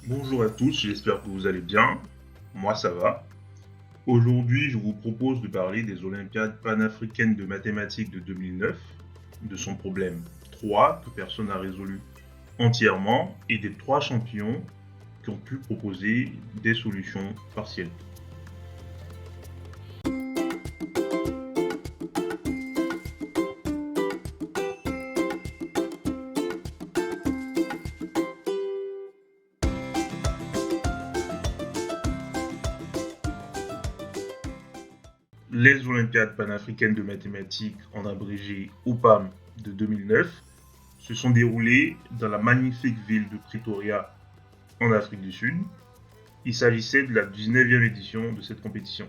Bonjour à tous, j'espère que vous allez bien. Moi, ça va. Aujourd'hui, je vous propose de parler des Olympiades panafricaines de mathématiques de 2009, de son problème 3 que personne n'a résolu entièrement et des 3 champions qui ont pu proposer des solutions partielles. Les Olympiades panafricaines de mathématiques, en abrégé OPAM de 2009, se sont déroulées dans la magnifique ville de Pretoria, en Afrique du Sud. Il s'agissait de la 19e édition de cette compétition.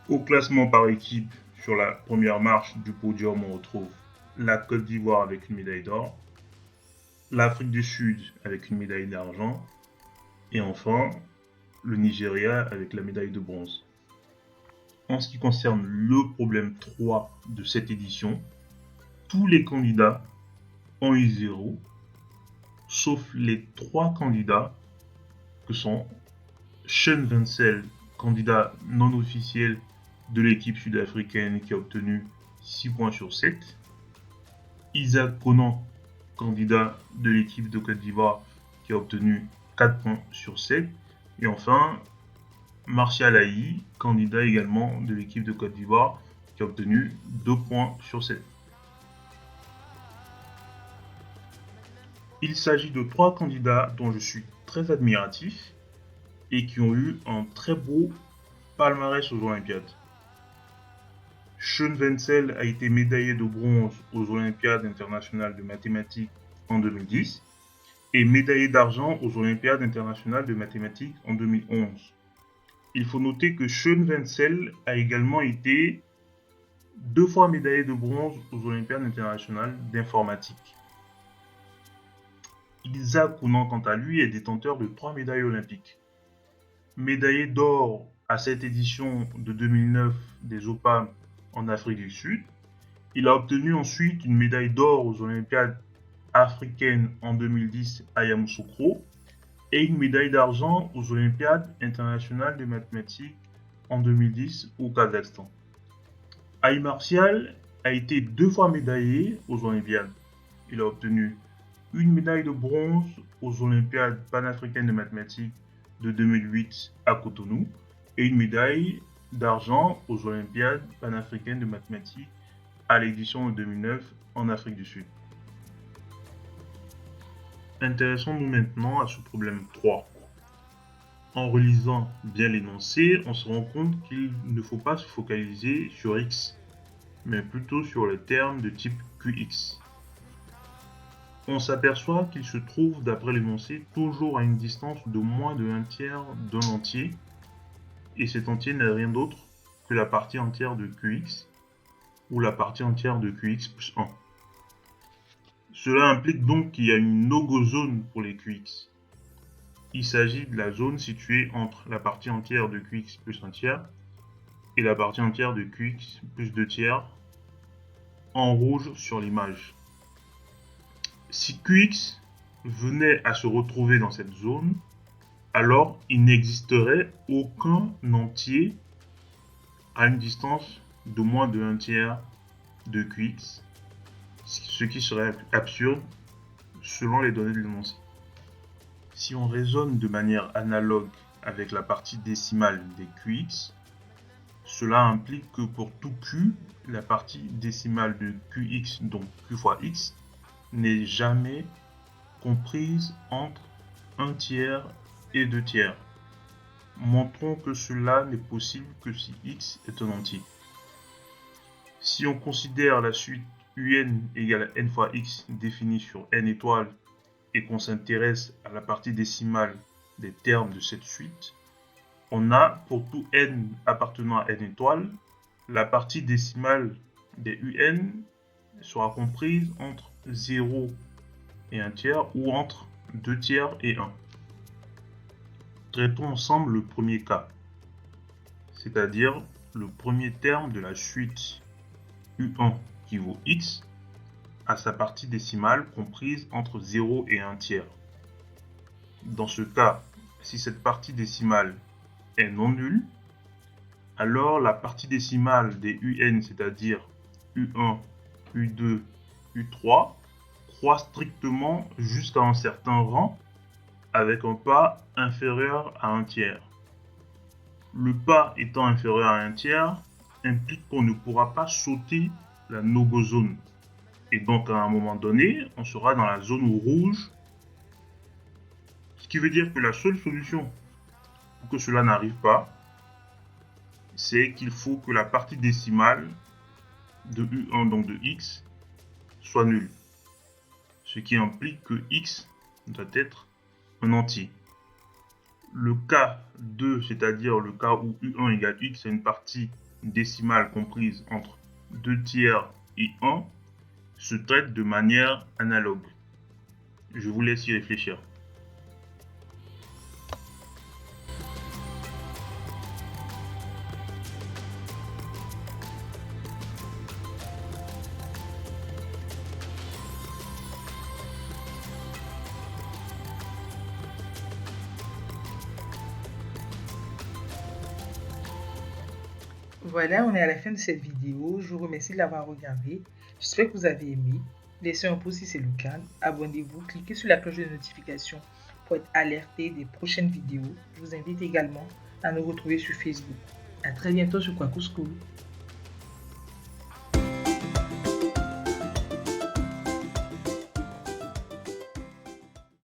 Au classement par équipe, sur la première marche du podium, on retrouve la Côte d'Ivoire avec une médaille d'or, l'Afrique du Sud avec une médaille d'argent, et enfin le Nigeria avec la médaille de bronze. En ce qui concerne le problème 3 de cette édition, tous les candidats ont eu 0, sauf les 3 candidats que sont Sean Wenzel, candidat non officiel de l'équipe sud-africaine qui a obtenu 6 points sur 7, Isaac Conan, candidat de l'équipe de Côte d'Ivoire qui a obtenu 4 points sur 7, et enfin Martial Ahi, candidat également de l'équipe de Côte d'Ivoire qui a obtenu 2 points sur 7. Il s'agit de 3 candidats dont je suis très admiratif et qui ont eu un très beau palmarès aux Olympiades. Sean Wenzel a été médaillé de bronze aux Olympiades internationales de mathématiques en 2010 et médaillé d'argent aux Olympiades internationales de mathématiques en 2011. Il faut noter que Sean Wenzel a également été 2 fois médaillé de bronze aux Olympiades internationales d'informatique. Isaac Conan, quant à lui, est détenteur de 3 médailles olympiques. Médaillé d'or à cette édition de 2009 des OPAM en Afrique du Sud, il a obtenu ensuite une médaille d'or aux Olympiades africaines en 2010 à Yamoussoukro et une médaille d'argent aux Olympiades internationales de mathématiques en 2010 au Kazakhstan. Aïe Martial a été 2 fois médaillé aux Olympiades. Il a obtenu une médaille de bronze aux Olympiades panafricaines de mathématiques de 2008 à Cotonou et une médaille d'argent aux Olympiades panafricaines de mathématiques à l'édition de 2009 en Afrique du Sud. Intéressons-nous maintenant à ce problème 3. En relisant bien l'énoncé, on se rend compte qu'il ne faut pas se focaliser sur x, mais plutôt sur les termes de type qx. On s'aperçoit qu'il se trouve, d'après l'énoncé, toujours à une distance de moins de 1/3 d'un entier, et cet entier n'est rien d'autre que la partie entière de qx, ou la partie entière de qx plus 1. Cela implique donc qu'il y a une no-go zone pour les qx. Il s'agit de la zone située entre la partie entière de qx plus 1/3 et la partie entière de qx plus 2/3 en rouge sur l'image. Si qx venait à se retrouver dans cette zone, alors il n'existerait aucun entier à une distance de moins de 1/3 de qx, ce qui serait absurde selon les données de l'énoncé. Si on raisonne de manière analogue avec la partie décimale des qx, cela implique que pour tout q, la partie décimale de qx, donc q fois x, n'est jamais comprise entre 1/3 et 2/3. Montrons que cela n'est possible que si x est un entier. Si on considère la suite un égale à n fois x définie sur n étoiles et qu'on s'intéresse à la partie décimale des termes de cette suite, on a pour tout n appartenant à n étoiles, la partie décimale des un sera comprise entre 0 et 1/3 ou entre 2/3 et 1. Traitons ensemble le premier cas, c'est-à-dire le premier terme de la suite U1 qui vaut x à sa partie décimale comprise entre 0 et 1 tiers. Dans ce cas, si cette partie décimale est non nulle, alors la partie décimale des UN, c'est-à-dire U1, U2, U3, croît strictement jusqu'à un certain rang avec un pas inférieur à 1 tiers. Le pas étant inférieur à 1 tiers implique qu'on ne pourra pas sauter la no-go zone. Et donc à un moment donné, on sera dans la zone rouge, ce qui veut dire que la seule solution pour que cela n'arrive pas, c'est qu'il faut que la partie décimale de U1, donc de X, soit nulle. Ce qui implique que X doit être un entier. Le cas 2, c'est-à-dire le cas où U1 égale X, est une partie décimale comprise entre 2 tiers et 1, se traite de manière analogue. Je vous laisse y réfléchir. Voilà, on est à la fin de cette vidéo. Je vous remercie de l'avoir regardée. J'espère que vous avez aimé. Laissez un pouce si c'est le cas. Abonnez-vous, cliquez sur la cloche de notification pour être alerté des prochaines vidéos. Je vous invite également à nous retrouver sur Facebook. À très bientôt sur Kwaku School.